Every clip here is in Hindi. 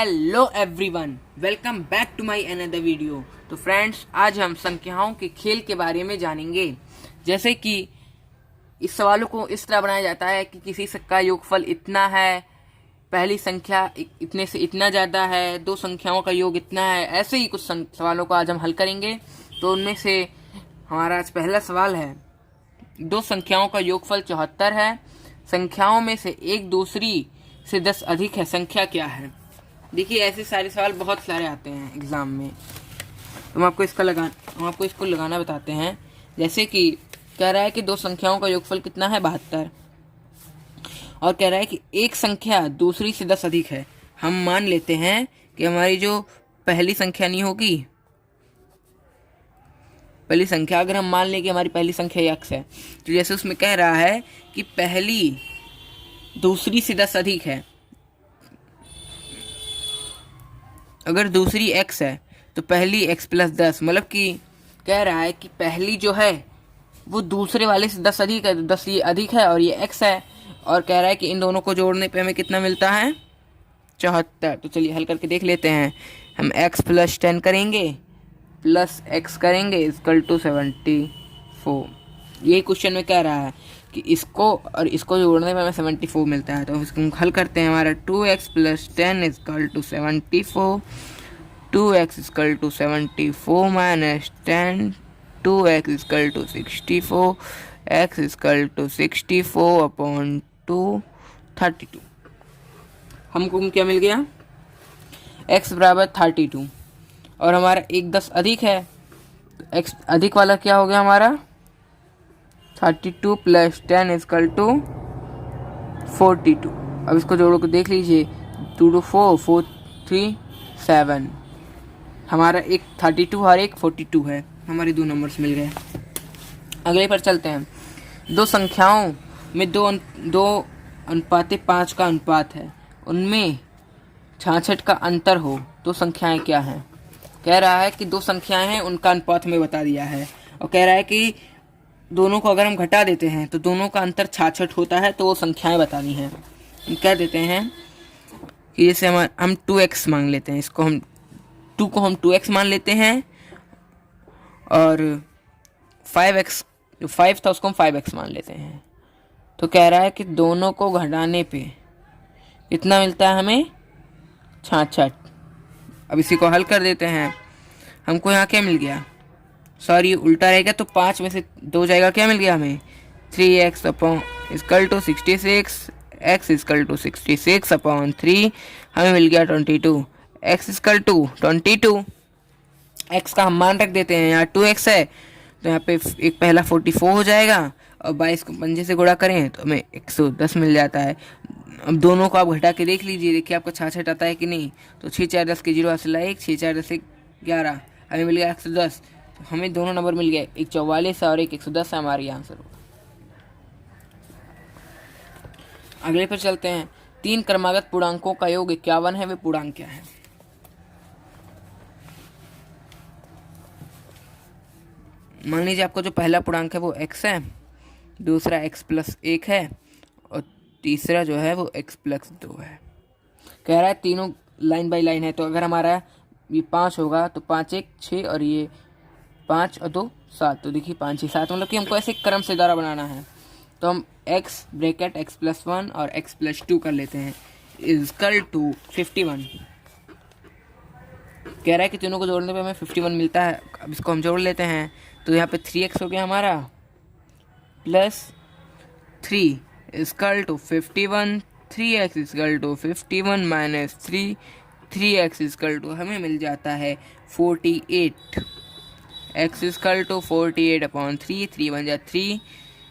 Hello everyone, welcome back to my another video. तो फ्रेंड्स, आज हम संख्याओं के खेल के बारे में जानेंगे। जैसे कि इस सवालों को इस तरह बनाया जाता है कि किसी का योगफल इतना है, पहली संख्या इतने से इतना ज़्यादा है, दो संख्याओं का योग इतना है। ऐसे ही कुछ सवालों को आज हम हल करेंगे। तो उनमें से हमारा आज पहला सवाल है, दो संख्याओं का योगफल 74 है, संख्याओं में से एक दूसरी से 10 अधिक है, संख्या क्या है। देखिए, ऐसे सारे सवाल बहुत सारे आते हैं एग्जाम में। तो हम आपको इसको लगाना बताते हैं। जैसे कि कह रहा है कि दो संख्याओं का योगफल कितना है, 72, और कह रहा है कि एक संख्या दूसरी से 10 अधिक है। हम मान लेते हैं कि हमारी जो पहली संख्या नहीं होगी, पहली संख्या अगर हम मान लें कि हमारी पहली संख्या x है, तो जैसे उसमें कह रहा है कि पहली दूसरी से 10 अधिक है। अगर दूसरी x है तो पहली x प्लस 10, मतलब कि कह रहा है कि पहली जो है वो दूसरे वाले से 10 अधिक है, 10 ये अधिक है और ये x है। और कह रहा है कि इन दोनों को जोड़ने पे हमें कितना मिलता है, 74। तो चलिए हल करके देख लेते हैं। हम x प्लस 10 करेंगे प्लस x करेंगे इक्वल टू 74। यही क्वेश्चन में कह रहा है कि इसको और इसको जोड़ने में हमें 74 मिलता है। तो इसको हम हल करते हैं। हमारा 2x plus 10 equal to 74, 2x equal to 74 minus 10, 2x equal to 64, x equal to 64 upon 2, 32। हमको क्या मिल गया, x बराबर 32। और हमारा एक 10 अधिक है, तो x अधिक वाला क्या हो गया हमारा, 32 प्लस 10 इक्वल टू 42। अब इसको जोड़ो को देख लीजिए, 2 2 4 4 3 7। हमारा एक 32 और एक 42 है, हमारे दो नंबर्स मिल गए। अगले पर चलते हैं। दो संख्याओं में दो अनुपात 5 का अनुपात है, उनमें 66 का अंतर हो तो संख्याएं क्या हैं। कह रहा है कि दो संख्याएं हैं, उनका अनुपात हमें बता दिया है। और कह रहा है कि दोनों को अगर हम घटा देते हैं तो दोनों का अंतर 66 होता है, तो वो संख्याएं बतानी है। हम कह देते हैं कि जैसे हम 2x मान लेते हैं, इसको हम 2 को हम 2x मान लेते हैं, और 5x जो 5 था उसको हम 5x मान लेते हैं। तो कह रहा है कि दोनों को घटाने पे कितना मिलता है हमें, 66। अब इसी को हल कर देते हैं। हमको यहाँ क्या मिल गया, सॉरी उल्टा रहेगा, तो 5 में से 2 जाएगा, क्या मिल गया हमें, 3x upon equal to 66, x equal to 66 upon 3, हमें मिल गया 22। x इक्वल टू 22, x का हम मान रख देते हैं, यहाँ 2x है तो यहाँ पे एक पहला 44 हो जाएगा, और 22 को 5 से गुणा करें तो हमें 110 मिल जाता है। अब दोनों को आप घटा के देख लीजिए, देखिए आपको 66 आता है कि नहीं। तो 6 4 10 के 0 हासिल 1, 6 4 10 11, हमें मिल गया 110। तो हमें दोनों नंबर मिल गए, एक 44 है और एक 110 है, हमारी आंसर होगा। अगले पर चलते हैं। 3 क्रमागत पूर्णांकों का योग 51 है, वे पूर्णांक क्या है। मान लीजिए आपको जो पहला पूर्णांक है वो x है, दूसरा x प्लस 1 है, और तीसरा जो है वो x प्लस 2 है। कह रहा है तीनों लाइन बाई लाइन है, तो अगर हमारा ये 5 होगा तो 5 1 6 और ये 5 और 2 7। तो देखिए 5 6 7, मतलब कि हमको ऐसे क्रम से द्वारा बनाना है। तो हम x ब्रैकेट x प्लस 1 और x प्लस 2 कर लेते हैं, इक्वल टू 51। कह रहा है कि तीनों को जोड़ने पे हमें 51 मिलता है। अब इसको हम जोड़ लेते हैं, तो यहाँ पे 3x हो गया हमारा plus 3 equal to 51, 3x equal to 51 minus 3, 3x equal to हमें मिल जाता है 48। x इक्वल टू 48 अपॉन 3, 3 बन जाए 3,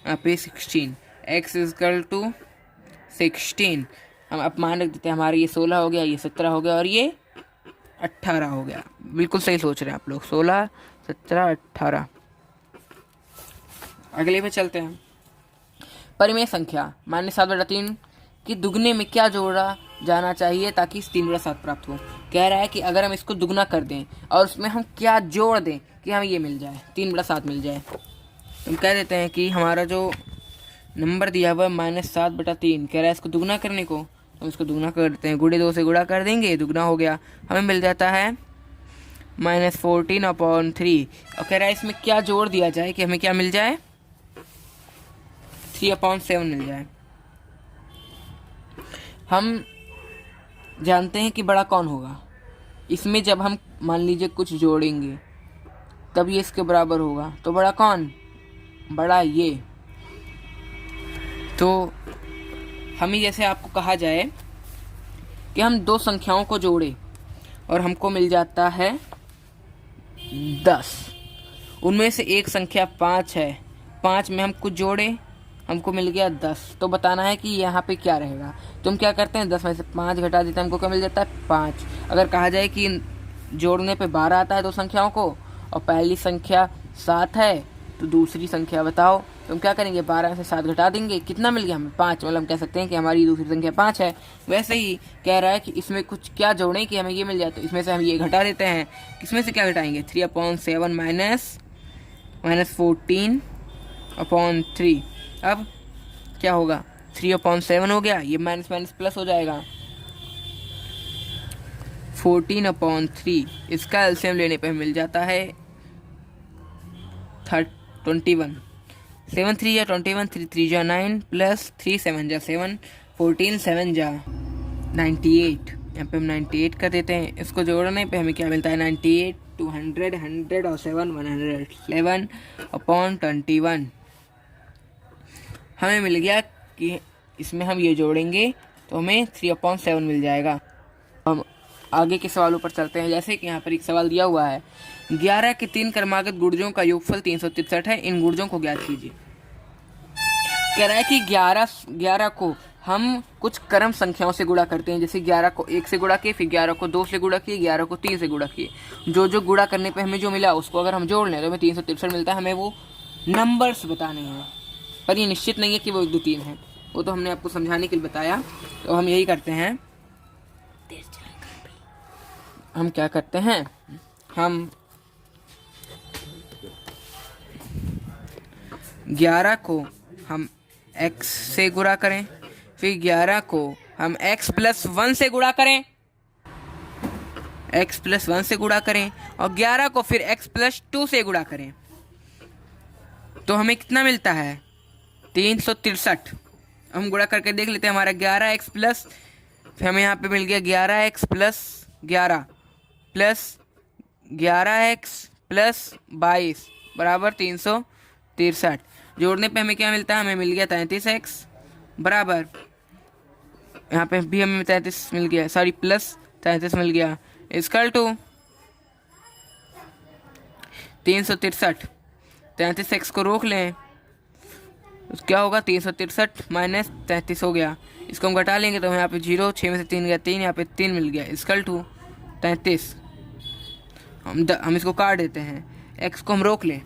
यहाँ पे 16, x इक्वल टू 16। हम अब मान रख देते हैं, हमारा ये 16 हो गया, ये 17 हो गया और ये 18 हो गया। बिल्कुल सही सोच रहे हैं आप लोग, 16 17 18। अगले पे चलते हैं। परिमेय संख्या माइनस 7/3 कि दुगने में क्या जोड़ा जाना चाहिए ताकि 3/7 प्राप्त हो। कह रहा है कि अगर हम इसको दुगना कर दें और उसमें हम क्या जोड़ दें कि हमें ये मिल जाए, 3/7 मिल जाए। तो हम कह देते हैं कि हमारा जो नंबर दिया हुआ है -7/3, कह रहा है इसको दुगना करने को, हम इसको दुगना कर देते हैं, गुणे 2 से गुणा कर देंगे, दुगना हो गया, हमें मिल जाता है -14/3। और कह रहा है इसमें क्या जोड़ दिया जाए कि हमें क्या मिल जाए, 3/7 मिल जाए। हम जानते हैं कि बड़ा कौन होगा, इसमें जब हम मान लीजिए कुछ जोड़ेंगे तब ये इसके बराबर होगा, तो बड़ा कौन, बड़ा ये। तो हमें जैसे आपको कहा जाए कि हम दो संख्याओं को जोड़े और हमको मिल जाता है 10, उनमें से एक संख्या 5 है, 5 में हम कुछ जोड़े, हमको मिल गया 10। तो बताना है कि यहाँ पे क्या रहेगा। तो हम क्या करते हैं, 10 में से 5 घटा देते हैं, हमको क्या मिल जाता है 5। अगर कहा जाए कि जोड़ने पे 12 आता है दो संख्याओं को और पहली संख्या 7 है तो दूसरी संख्या बताओ, तो हम क्या करेंगे, 12 में से 7 घटा देंगे, कितना मिल गया हमें 5। मतलब हम कह सकते हैं कि हमारी दूसरी संख्या 5 है। वैसे ही कह रहा है कि इसमें कुछ क्या जोड़ें कि हमें ये मिल जाए, तो इसमें से हम ये घटा देते हैं। किसमें से क्या घटाएंगे, 3/7 -14/3। अब क्या होगा, 3/7 हो गया, ये माइनस माइनस प्लस हो जाएगा, 14/3। इसका एलसीएम लेने पे मिल जाता है 21। 7 3 जा 21, 3 3 जा 9 प्लस 3 7 जा 7, 14 7 जा 98। यहाँ पे हम 98 कर देते हैं। इसको जोड़ने पे हमें क्या मिलता है, 98 200 100 और 7 111/21। हमें मिल गया कि इसमें हम ये जोड़ेंगे तो हमें 3/7 मिल जाएगा। हम आगे के सवालों पर चलते हैं। जैसे कि यहाँ पर एक सवाल दिया हुआ है, 11 के 3 क्रमागत गुणजों का योगफल 363 है, इन गुणजों को ज्ञात कीजिए। कह रहा है कि 11 को हम कुछ क्रम संख्याओं से गुणा करते हैं, जैसे 11 को 1 से गुणा किए, फिर 11 को 2 से गुणा किए, 11 को 3 से गुणा किए। जो गुणा करने पे हमें जो मिला उसको अगर हम जोड़ लें तो हमें 363 मिलता है। हमें वो नंबर्स बताने हैं, पर ये निश्चित नहीं है कि वो 1 2 3 है, वो तो हमने आपको समझाने के लिए बताया। तो हम यही करते हैं, हम क्या करते हैं, हम 11 को हम x से गुणा करें, फिर 11 को हम x + 1 से गुणा करें, x + 1 से गुणा करें, और 11 को फिर x + 2 से गुणा करें, तो हमें कितना मिलता है, 363। हम गुणा करके देख लेते हैं, हमारा 11x प्लस, फिर हमें यहाँ पे मिल गया 11x + 11 प्लस 11x + 22 बराबर 363। जोड़ने पे हमें क्या मिलता है, हमें मिल गया 33x बराबर, यहाँ पे भी हमें 33 मिल गया, सॉरी प्लस 33 मिल गया, इक्वल टू 363। 33x को रोक लें तो क्या होगा, 363 माइनस 33 हो गया। इसको हम घटा लेंगे तो यहाँ पे 0, 6 में से 3 गया 3, यहाँ पे 3 मिल गया, इक्वल टू 33। हम इसको काट देते हैं, x को हम रोक लें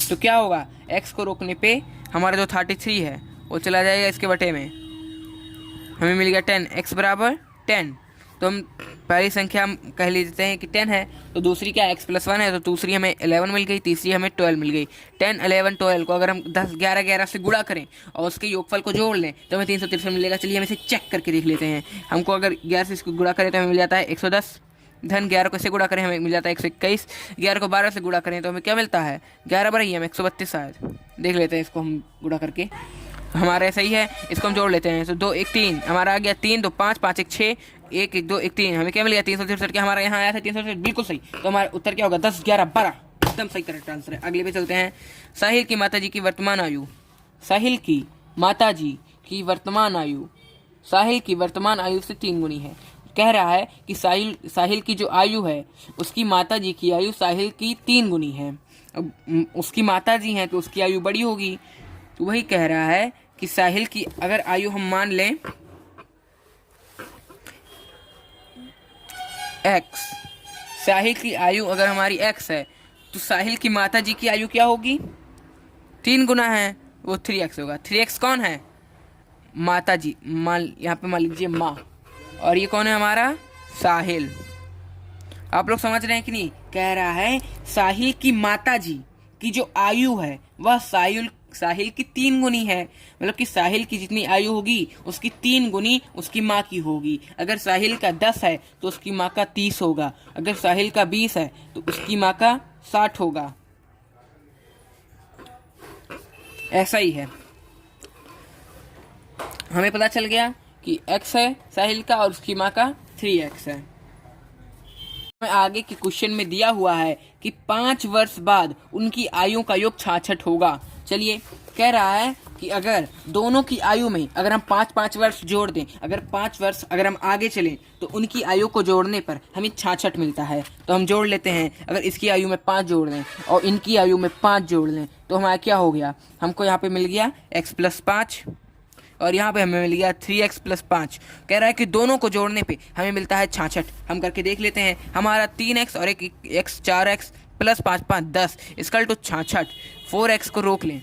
तो क्या होगा, x को रोकने पे हमारा जो 33 है वो चला जाएगा इसके बटे में, हमें मिल गया 10, x बराबर 10। तो हम पहली संख्या हम कह लेते हैं कि 10 है, तो दूसरी क्या x + 1 है, तो दूसरी हमें 11 मिल गई, तीसरी हमें 12 मिल गई। 10 11 12 को अगर हम 10 11 11 से गुणा करें और उसके योगफल को जोड़ लें तो हमें 363 मिलेगा। चलिए हम इसे चेक करके देख लेते हैं। हमको अगर 11 से इसको गुणा करें तो हमें मिल जाता है 110, धन 11 को इससे गुणा करें हमें मिल जाता है 121, 11 को 12 से गुणा करें तो हमें क्या मिलता है, 11 बार ही हमें 132 शायद। देख लेते हैं इसको हम गुणा करके, हमारा सही है, इसको हम जोड़ लेते हैं। तो 2 1 3 हमारा आ गया, 3 2 5 5 1 6 1 1 2 1 3, हमें क्या मिल गया 363 के, हमारा यहाँ आया था 363, बिल्कुल सही। तो हमारा उत्तर क्या होगा, 10 11 12, एकदम सही करेक्ट आंसर है। अगले पे चलते हैं। साहिल की माताजी की वर्तमान आयु, साहिल की माताजी की वर्तमान आयु, साहिल की वर्तमान आयु से 3 गुनी है। कह रहा है कि साहिल की जो आयु है उसकी माताजी की आयु साहिल की 3 गुनी है। अब उसकी माताजी हैं तो उसकी आयु बड़ी होगी, तो वही कह रहा है कि साहिल की अगर आयु हम मान लें x, साहिल की आयु अगर हमारी x है तो साहिल की माताजी की आयु क्या होगी, 3 गुना है, वो 3x होगा। 3x कौन है, माताजी, मान यहाँ पे मान लीजिए माँ, और ये कौन है हमारा, साहिल। आप लोग समझ रहे हैं कि नहीं, कह रहा है साहिल की माताजी की जो आयु है वह साहिल की 3 गुनी है, मतलब कि साहिल की जितनी आयु होगी उसकी 3 गुनी उसकी माँ की होगी। अगर साहिल का 10 है तो उसकी माँ का 30 होगा, अगर साहिल का 20 है तो उसकी माँ का 60 होगा। ऐसा ही है, हमें पता चल गया कि x है साहिल का और उसकी माँ का 3x है। आगे के क्वेश्चन में दिया हुआ है कि 5 वर्ष बाद उनकी आयु का योग 66 होगा। चलिए, कह रहा है कि अगर दोनों की आयु में अगर हम 5-5 वर्ष जोड़ दें, अगर 5 वर्ष अगर हम आगे चलें तो उनकी आयु को जोड़ने पर हमें 66 मिलता है। तो हम जोड़ लेते हैं, अगर इसकी आयु में 5 जोड़ दें और इनकी आयु में 5 जोड़ लें तो हमारा क्या हो गया, हमको यहाँ पे मिल गया x+5 और यहाँ पे हमें मिल गया 3x+5। कह रहा है कि दोनों को जोड़ने पे हमें मिलता है 66। हम करके देख लेते हैं, हमारा 3x और एक x 4x + 5 5 10 is equal to 66। 4x को रोक लें,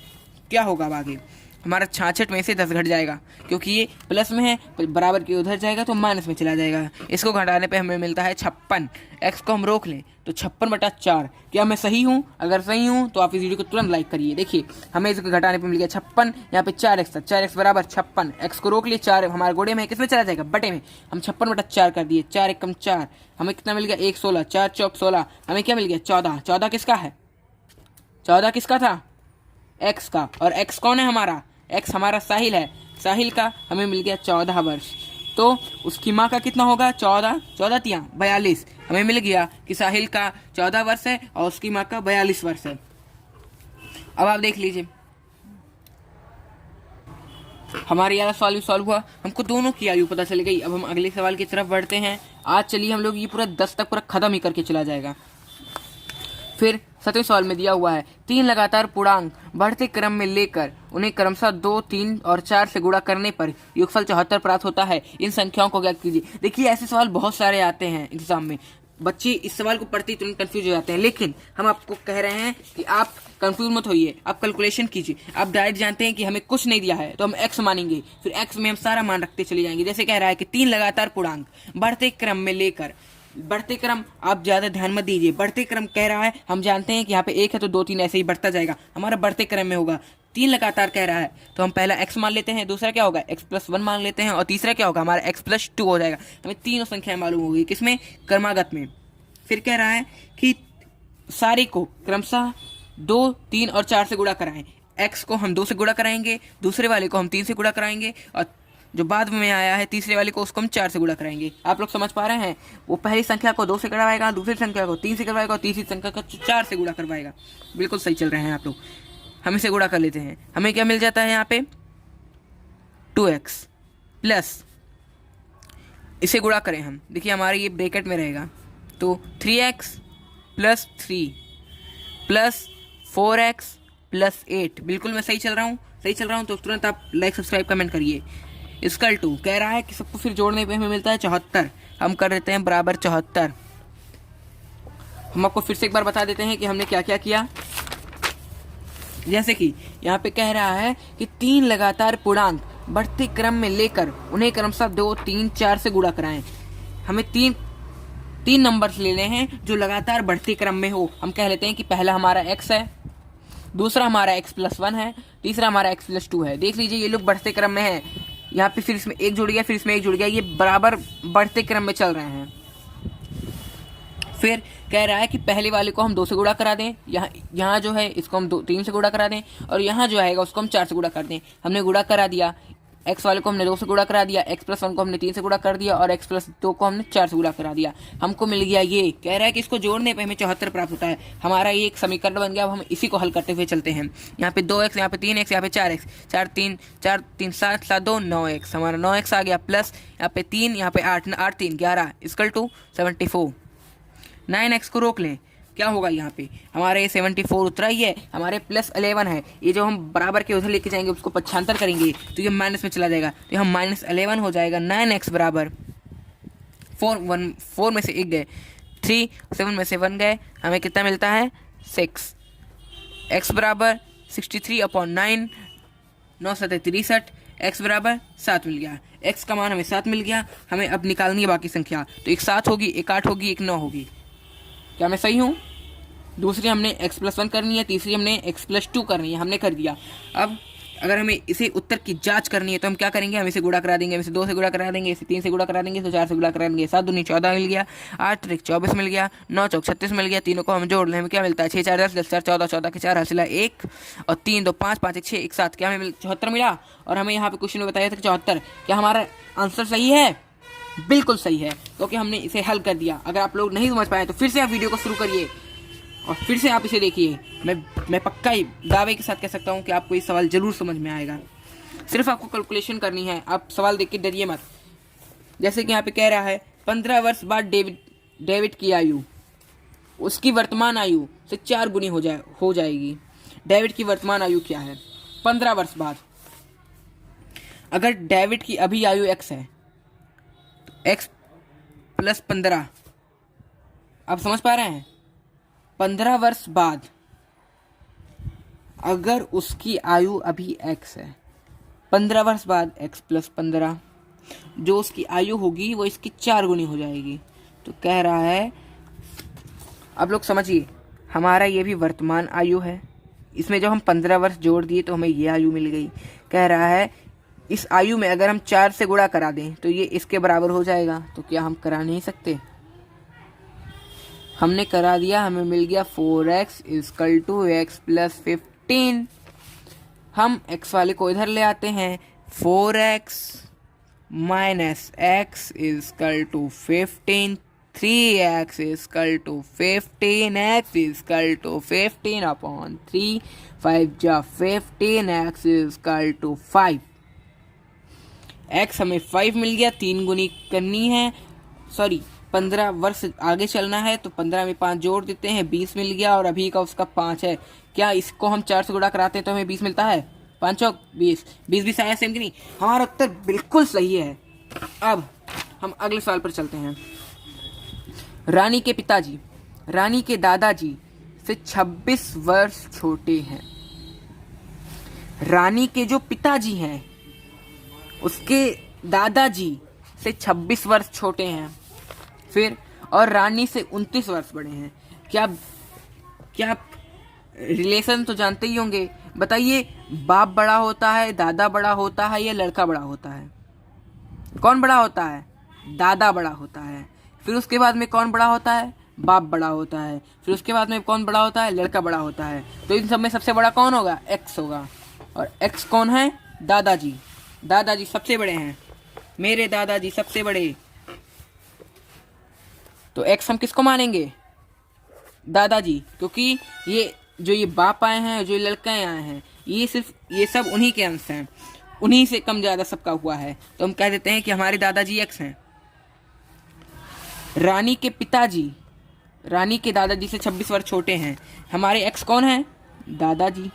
क्या होगा अब आगे, हमारा 66 में से 10 घट जाएगा क्योंकि ये प्लस में है, बराबर के उधर जाएगा तो माइनस में चला जाएगा। इसको घटाने पे हमें मिलता है 56। x को हम रोक लें तो 56/4। क्या मैं सही हूँ? अगर सही हूँ तो आप इस वीडियो को तुरंत लाइक करिए। देखिए, हमें इसको घटाने पे मिल गया 56, यहाँ पे 4x था, 4x बराबर 56। x को रोक लिए, 4 हमारे गोड़े में किसमें चला जाएगा, बटे में। हम 56/4 कर दिए, 4 एकम 4, हमें कितना मिल गया 1 16, 4 चौक 16, हमें क्या मिल गया 14। 14 किसका है, 14 किसका था, x का, और x कौन है हमारा, x हमारा साहिल है, साहिल का हमें मिल गया 14 वर्ष। तो उसकी माँ का कितना होगा, 14 14 तिया 42। हमें मिल गया कि साहिल का 14 वर्ष है और उसकी माँ का 42 वर्ष है। अब आप देख लीजिए, हमारे यार सवाल भी सॉल्व हुआ, हमको दोनों की आयु पता चल गई। अब हम अगले सवाल की तरफ बढ़ते हैं। आज चलिए हम लोग ये पूरा 10 तक पूरा खत्म ही करके चला जाएगा। फिर 7वें सवाल में दिया हुआ है 3 लगातार पूर्णांक बढ़ते क्रम में लेकर उन्हें क्रमशः 2, 3 और 4 से गुणा करने पर योगफल 74 प्राप्त होता है। इन संख्याओं को ज्ञात कीजिए। देखिए, ऐसे सवाल बहुत सारे आते हैं एग्जाम में, बच्चे इस सवाल को पढ़ते ही तुरंत कंफ्यूज हो जाते हैं। लेकिन हम आपको कह रहे हैं कि आप कंफ्यूज मत होइए, आप कैलकुलेशन कीजिए। आप डायरेक्ट जानते हैं कि हमें कुछ नहीं दिया है तो हम x मानेंगे, फिर x में हम सारा मान रखते चले जाएंगे। जैसे कह रहा है कि 3 लगातार पूर्णांक बढ़ते क्रम में लेकर, बढ़ते क्रम आप ज्यादा ध्यान मत दीजिए, बढ़ते क्रम कह रहा है, हम जानते हैं कि यहाँ पे 1 है तो 2 3 ऐसे ही बढ़ता जाएगा, हमारा बढ़ते क्रम में होगा। 3 लगातार कह रहा है तो हम पहला x मान लेते हैं, दूसरा क्या होगा x+1 मान लेते हैं और तीसरा क्या होगा हमारा x+2 हो जाएगा। हमें तीनों संख्याएं मालूम होगी, किसमें, क्रमागत में। फिर कह रहा है कि सारे को क्रमशः 2, 3 और 4 से गुणा कराएं। x को हम 2 से गुणा कराएंगे, दूसरे वाले को हम 3 से गुणा कराएंगे और जो बाद में आया है तीसरे वाले को उसको हम 4 से गुणा कराएंगे। आप लोग समझ पा रहे हैं, वो पहली संख्या को 2 से करवाएगा, दूसरी संख्या को 3 से करवाएगा और तीसरी संख्या को 4 से गुणा करवाएगा। बिल्कुल सही चल रहे हैं आप लोग। हम इसे गुणा कर लेते हैं, हमें क्या मिल जाता है यहाँ पे 2x प्लस, इसे गुणा करें हम, देखिए हमारे ये ब्रैकेट में रहेगा तो 3x + 3 प्लस 4x + 8। बिल्कुल मैं सही चल रहा हूँ, सही चल रहा हूँ तो तुरंत आप लाइक सब्सक्राइब कमेंट करिए। इसकल टू कह रहा है कि सबको फिर जोड़ने पे हमें मिलता है 74। हम कर देते हैं बराबर 74। हम आपको फिर से एक बार बता देते हैं कि हमने क्या क्या किया। जैसे कि यहाँ पे कह रहा है कि 3 लगातार पूर्णांक बढ़ते क्रम में लेकर उन्हें क्रमशः 2, 3, 4 से गुणा कराएं। हमें तीन नंबर्स लेने हैं जो लगातार बढ़ते क्रम में हो। हम कह लेते हैं कि पहला हमारा x है, दूसरा हमारा x+1 है, तीसरा हमारा x+2 है। देख लीजिए ये लोग बढ़ते क्रम में है, यहाँ पे फिर इसमें एक जुड़ गया, फिर इसमें एक जुड़ गया, ये बराबर बढ़ते क्रम में चल रहे हैं। फिर कह रहा है कि पहले वाले को हम 2 से गुणा करा दें, यहाँ जो है इसको हम 3 से गुणा करा दें और यहाँ जो आएगा उसको हम 4 से गुणा कर दें। हमने गुणा करा दिया, x वाले को हमने 2 से गुणा करा दिया, x+1 को हमने 3 से गुणा कर दिया और x+2 को हमने 4 से गुणा करा दिया। हमको मिल गया ये। कह रहा है कि इसको जोड़ने पे हमें 74 प्राप्त होता है। हमारा ये एक समीकरण बन गया। अब हम इसी को हल करते हुए चलते हैं। यहाँ पे 2x, यहाँ पे 3x, यहाँ पे 4x, 4 3 7 7 2 9x, हमारा 9x आ गया प्लस यहाँ पे 3, यहाँ पे 8 8 3 11 इक्वल टू 74। 9x को रोक लें, क्या होगा यहाँ पे हमारा ये 74 उतरा ही है, हमारे +11 है। ये जो हम बराबर के उधर लेके जाएंगे उसको पक्षांतर करेंगे तो ये माइनस में चला जाएगा, तो हम -11 हो जाएगा। 9x बराबर 4 में से 1 गए, 3 7 में से 1 गए, हमें कितना मिलता है 6। x बराबर 63/9, 9 7 63, x बराबर 7 मिल गया। x का मान हमें 7 मिल गया। हमें अब निकालनी है बाकी संख्या, तो एक 7 होगी, एक 8 होगी, एक 9 होगी। क्या मैं सही हूँ? दूसरी हमने x+1 करनी है, तीसरी हमने x+2 करनी है, हमने कर दिया। अब अगर हमें इसे उत्तर की जांच करनी है तो हम क्या करेंगे, हम इसे गुणा करा देंगे, हम इसे 2 से गुणा करा देंगे, इसे 3 से गुणा करा देंगे, तो 4 से गुणा करा देंगे, 7 दूनी 14 मिल गया, 8 त्रिक 24 मिल गया, 9 चौक 36 मिल गया। तीनों को हम जोड़ लें, हमें क्या मिलता है, 6 4 10 10 4 14, 14 के 4 हासिल 1 और 3 2 5 5 1 6 1 7, क्या हमें 74 मिला। और हमें यहाँ पे क्वेश्चन में बताया था 74। क्या हमारा आंसर सही है? बिल्कुल सही है, क्योंकि हमने इसे हल कर दिया। अगर आप लोग नहीं समझ पाए तो फिर से आप वीडियो को शुरू करिए और फिर से आप इसे देखिए। मैं पक्का ही दावे के साथ कह सकता हूँ कि आपको ये सवाल जरूर समझ में आएगा। सिर्फ आपको कैलकुलेशन करनी है, आप सवाल देख के डरिए मत। जैसे कि यहाँ पे कह रहा है 15 वर्ष बाद डेविड की आयु उसकी वर्तमान आयु से 4 गुनी हो जाएगी। डेविड की वर्तमान आयु क्या है 15 वर्ष बाद? अगर डेविड की अभी आयु x है, x + 15, आप समझ पा रहे हैं? 15 वर्ष बाद अगर उसकी आयु अभी x है, 15 वर्ष बाद x + 15, जो उसकी आयु होगी वो इसकी 4 गुनी हो जाएगी। तो कह रहा है, अब लोग समझिए, हमारा ये भी वर्तमान आयु है, इसमें जब हम 15 वर्ष जोड़ दिए तो हमें ये आयु मिल गई। कह रहा है इस आयु में अगर हम 4 से गुणा करा दें तो ये इसके बराबर हो जाएगा। तो क्या हम करा नहीं सकते? हमने करा दिया, हमें मिल गया 4x = x + 15। हम x वाले को इधर ले आते हैं, 4x - x = 15, 3x = 15, x = 15/3, 5 जा 15, x = 5। x हमें 5 मिल गया, 3 गुनी करनी है, सॉरी 15 वर्ष आगे चलना है तो 15 में 5 जोड़ देते हैं, 20 मिल गया। और अभी का उसका 5 है। क्या इसको हम 4 से गुणा कराते हैं तो हमें 20 मिलता है? 5 चौक 20, 20 आया सेम कि नहीं? हमारा उत्तर बिल्कुल सही है। अब हम अगले सवाल पर चलते हैं। रानी के पिताजी रानी के दादाजी से 26 वर्ष छोटे हैं। रानी के जो पिताजी हैं उसके दादाजी से 26 वर्ष छोटे हैं, फिर और रानी से 29 वर्ष बड़े हैं। क्या आप रिलेशन तो जानते ही होंगे? बताइए, बाप बड़ा होता है, दादा बड़ा होता है या लड़का बड़ा होता है? कौन बड़ा होता है? दादा बड़ा होता है। फिर उसके बाद में कौन बड़ा होता है? बाप बड़ा होता है। फिर उसके बाद में कौन बड़ा होता है? लड़का बड़ा होता है। तो इन सब में सबसे बड़ा कौन होगा? एक्स होगा। और एक्स कौन है? दादाजी। दादाजी सबसे बड़े हैं, मेरे दादाजी सबसे बड़े। तो एक्स हम किसको मानेंगे? दादाजी, क्योंकि ये जो ये बाप आए हैं, जो लड़के आए हैं, ये सब उन्हीं के अंश हैं, उन्हीं से कम ज्यादा सबका हुआ है। तो हम कह देते हैं कि हमारे दादाजी एक्स हैं। रानी के पिताजी रानी के दादाजी से 26 वर्ष छोटे हैं। हमारे एक्स कौन है? दादाजी।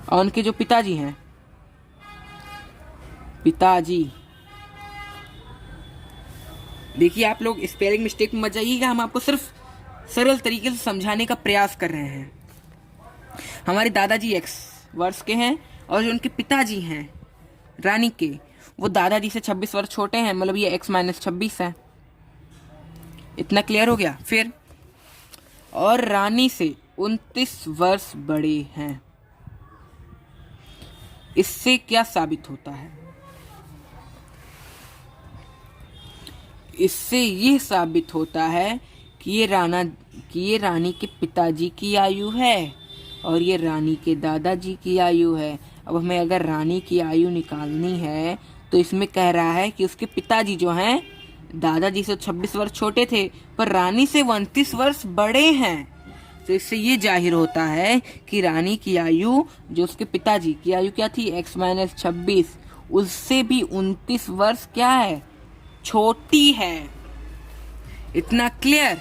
और उनके जो पिताजी हैं, पिताजी। देखिए, आप लोग स्पेलिंग मिस्टेक में मत जाइएगा, हम आपको सिर्फ सरल तरीके से समझाने का प्रयास कर रहे हैं। हमारे दादाजी x वर्ष के हैं और जो उनके पिताजी हैं रानी के, वो दादाजी से 26 वर्ष छोटे हैं, मतलब ये x - 26 है। इतना क्लियर हो गया? फिर और रानी से 29 वर्ष बड़े हैं। इससे क्या साबित होता है? इससे ये साबित होता है कि ये रानी के पिताजी की आयु है और ये रानी के दादाजी की आयु है। अब हमें अगर रानी की आयु निकालनी है तो इसमें कह रहा है कि उसके पिताजी जो हैं दादाजी से 26 वर्ष छोटे थे, पर रानी से 29 वर्ष बड़े हैं। तो इससे ये जाहिर होता है कि रानी की आयु, जो उसके पिताजी की आयु क्या थी, x - 26, उससे भी 29 वर्ष क्या है, छोटी है। इतना क्लियर?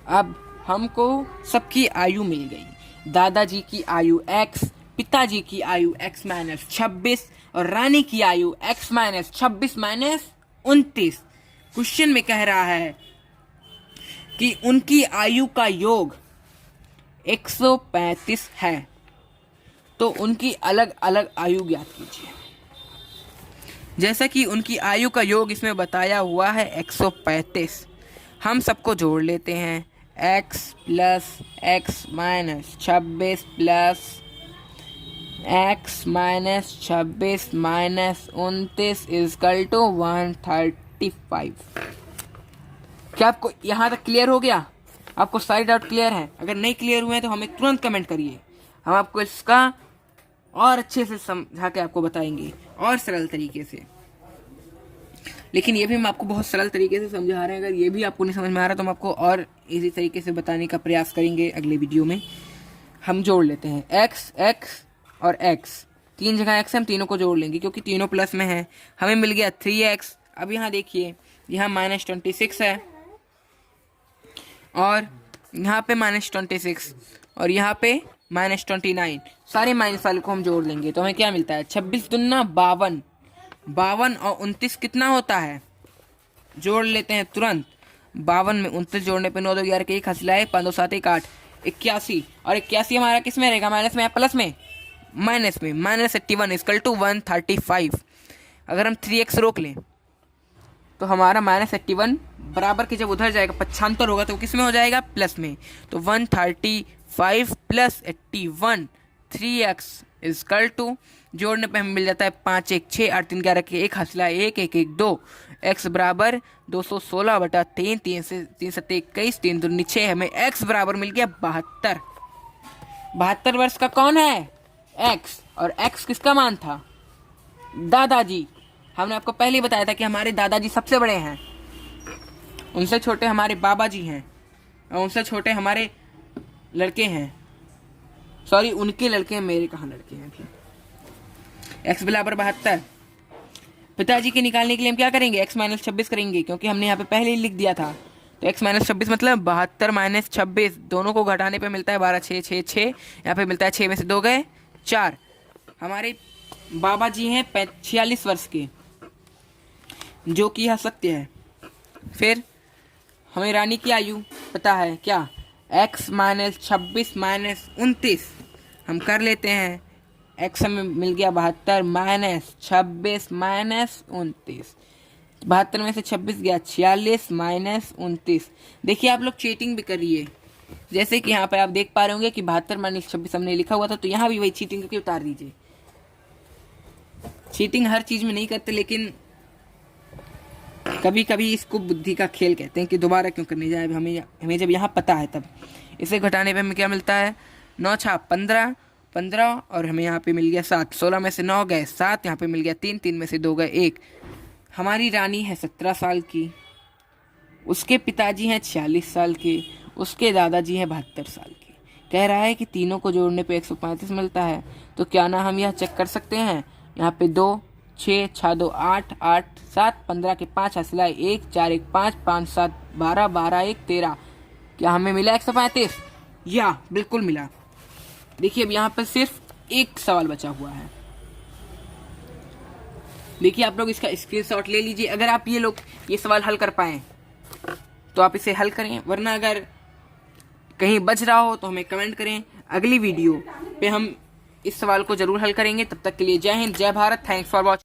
अब हमको सबकी आयु मिल गई। दादाजी की आयु x, पिताजी की आयु x - 26 और रानी की आयु x - 26 - 29। क्वेश्चन में कह रहा है कि उनकी आयु का योग 135 है। तो उनकी अलग अलग आयु ज्ञात कीजिए। जैसा कि उनकी आयु का योग इसमें बताया हुआ है 135, हम सबको जोड़ लेते हैं। x plus x minus 26 plus x minus 26 minus 29 equal to 135। क्या आपको यहाँ तक क्लियर हो गया? आपको सारे डाउट क्लियर है? अगर नहीं क्लियर हुए हैं तो हमें तुरंत कमेंट करिए, हम आपको इसका और अच्छे से समझा के आपको बताएंगे और सरल तरीके से। लेकिन ये भी हम आपको बहुत सरल तरीके से समझा रहे हैं। अगर ये भी आपको नहीं समझ में आ रहा तो हम आपको और इजी तरीके से बताने का प्रयास करेंगे अगले वीडियो में। हम जोड़ लेते हैं x और x, तीन जगह x है, हम तीनों को जोड़ लेंगे क्योंकि तीनों प्लस में है। हमें मिल गया 3x। अब यहाँ देखिए, यहाँ -26 है और यहाँ पे -26 और यहाँ पे -29, सारे माइनस वाले को हम जोड़ लेंगे तो हमें क्या मिलता है? 26 दूना 52, 52 और 29 कितना होता है? जोड़ लेते हैं तुरंत। 52 में 29 जोड़ने पे 9 2 11 के 1 हंसलाए 5 2 7 1 8, 81। और 81 हमारा किस में रहेगा? माइनस में या प्लस में? माइनस में। -81 इक्वल टू 135। अगर हम 3x रोक लें तो हमारा -81 बराबर के जब उधर जाएगा 75 होगा तो किस में हो जाएगा? प्लस में। तो 135 प्लस 81, 3x इजकल टू, जोड़ने पे हमें मिल जाता है 5 1 6 8 3 11 के 1 हंसला 1 1 1 2, x बराबर 216 बटा 3, 3 से 3 7 21, 3 दूनी 6, हमें x बराबर मिल गया 72। 72 वर्ष का कौन है? x। और x किसका मान था? दादाजी। हमने आपको पहले ही बताया था कि हमारे दादाजी सबसे बड़े हैं, उनसे छोटे हमारे बाबा जी हैं और उनसे छोटे हमारे लड़के हैं। सॉरी, उनके लड़के हैं, मेरे कहाँ लड़के हैं अभी। x बराबर 72। पिताजी के निकालने के लिए हम क्या करेंगे? x माइनस 26 करेंगे क्योंकि हमने यहाँ पे पहले ही लिख दिया था। तो x माइनस 26 मतलब 72 माइनस 26, दोनों को घटाने पे मिलता है 12 6 6 6, यहाँ पे मिलता है 6 में से 2 गए 4। हमारे बाबा जी हैं 46 वर्ष के, जो कि यह सत्य है। फिर हमें रानी की आयु पता है क्या? x माइनस 26 माइनस 29 हम कर लेते हैं। x हमें मिल गया 72 माइनस 26 माइनस 29, 72 में से 26 गया 46 माइनस 29। देखिए आप लोग चीटिंग भी करिए, जैसे कि यहाँ पर आप देख पा रहे होंगे कि 72 माइनस 26 हमने लिखा हुआ था, तो यहाँ भी वही चीटिंग करके उतार दीजिए। चीटिंग हर चीज में नहीं करते, लेकिन कभी कभी इसको बुद्धि का खेल कहते हैं कि दोबारा क्यों करने जाए। हमें जब यहाँ पता है तब। इसे घटाने पे हमें क्या मिलता है? 9 6 15 15 और हमें यहाँ पे मिल गया 7, 16 में से 9 गए 7, यहाँ पे मिल गया 3, 3 में से 2 गए 1। हमारी रानी है 17 साल की, उसके पिताजी हैं 46 साल के, उसके दादाजी हैं 72 साल के। कह रहा है कि तीनों को जोड़ने पे 135 मिलता है। तो क्या ना हम यह चेक कर सकते हैं? यहाँ पे 2 6 6 2 8 8 7, 15 के 5 हंसला 1 4 1 5 5 7 12 12 1 13। क्या हमें मिला 135? या बिल्कुल मिला। देखिए अब यहाँ पर सिर्फ एक सवाल बचा हुआ है। देखिए आप लोग इसका स्क्रीनशॉट ले लीजिए। अगर आप ये सवाल हल कर पाएं तो आप इसे हल करें, वरना अगर कहीं बच रहा हो तो हमें कमेंट करें। अगली वीडियो पे हम इस सवाल को जरूर हल करेंगे। तब तक के लिए जय हिंद, जय भारत। Thanks for watching.